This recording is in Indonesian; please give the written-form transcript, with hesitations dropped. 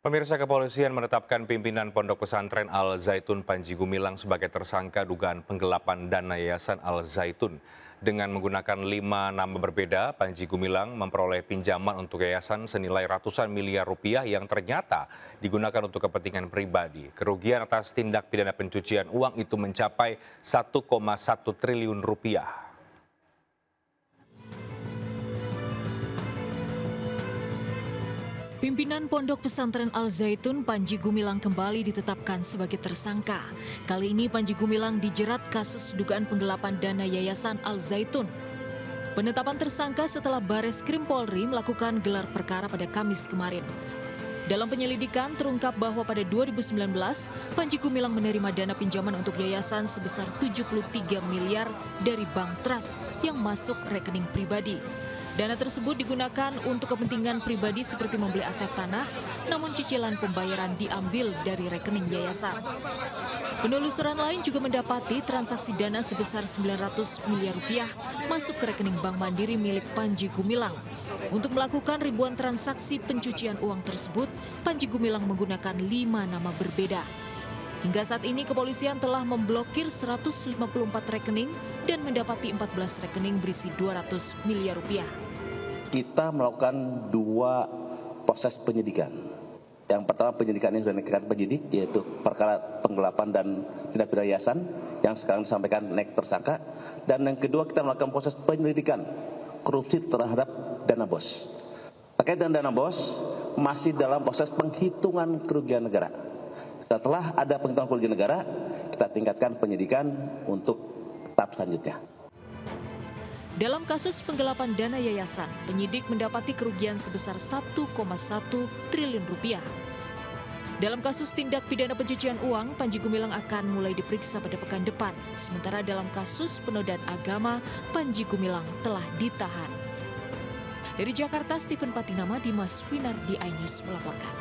Pemirsa, kepolisian menetapkan pimpinan Pondok Pesantren Al Zaitun Panji Gumilang sebagai tersangka dugaan penggelapan dana Yayasan Al Zaitun. Dengan menggunakan 5 nama berbeda, Panji Gumilang memperoleh pinjaman untuk yayasan senilai ratusan miliar rupiah yang ternyata digunakan untuk kepentingan pribadi. Kerugian atas tindak pidana pencucian uang itu mencapai 1,1 triliun rupiah. Pimpinan Pondok Pesantren Al Zaitun Panji Gumilang kembali ditetapkan sebagai tersangka. Kali ini Panji Gumilang dijerat kasus dugaan penggelapan dana Yayasan Al Zaitun. Penetapan tersangka setelah Bareskrim Polri melakukan gelar perkara pada Kamis kemarin. Dalam penyelidikan terungkap bahwa pada 2019, Panji Gumilang menerima dana pinjaman untuk yayasan sebesar 73 miliar dari Bank Trust yang masuk rekening pribadi. Dana tersebut digunakan untuk kepentingan pribadi seperti membeli aset tanah, namun cicilan pembayaran diambil dari rekening yayasan. Penelusuran lain juga mendapati transaksi dana sebesar 900 miliar rupiah masuk ke rekening Bank Mandiri milik Panji Gumilang. Untuk melakukan ribuan transaksi pencucian uang tersebut, Panji Gumilang menggunakan 5 nama berbeda. Hingga saat ini kepolisian telah memblokir 154 rekening dan mendapati 14 rekening berisi 200 miliar rupiah. Kita melakukan 2 proses penyidikan. Yang pertama penyidikan yang sudah dinaikkan penyidik, yaitu perkara penggelapan dan tindak pidana yayasan yang sekarang disampaikan naik tersangka. Dan yang kedua kita melakukan proses penyelidikan korupsi terhadap dana BOS. Terkait dengan dana BOS masih dalam proses penghitungan kerugian negara. Setelah ada penghitungan kerugian negara, kita tingkatkan penyidikan untuk tahap selanjutnya. Dalam kasus penggelapan dana yayasan, penyidik mendapati kerugian sebesar 1,1 triliun rupiah. Dalam kasus tindak pidana pencucian uang, Panji Gumilang akan mulai diperiksa pada pekan depan. Sementara dalam kasus penodaan agama, Panji Gumilang telah ditahan. Dari Jakarta, Stephen Patinama, Dimas Winardi, iNews melaporkan.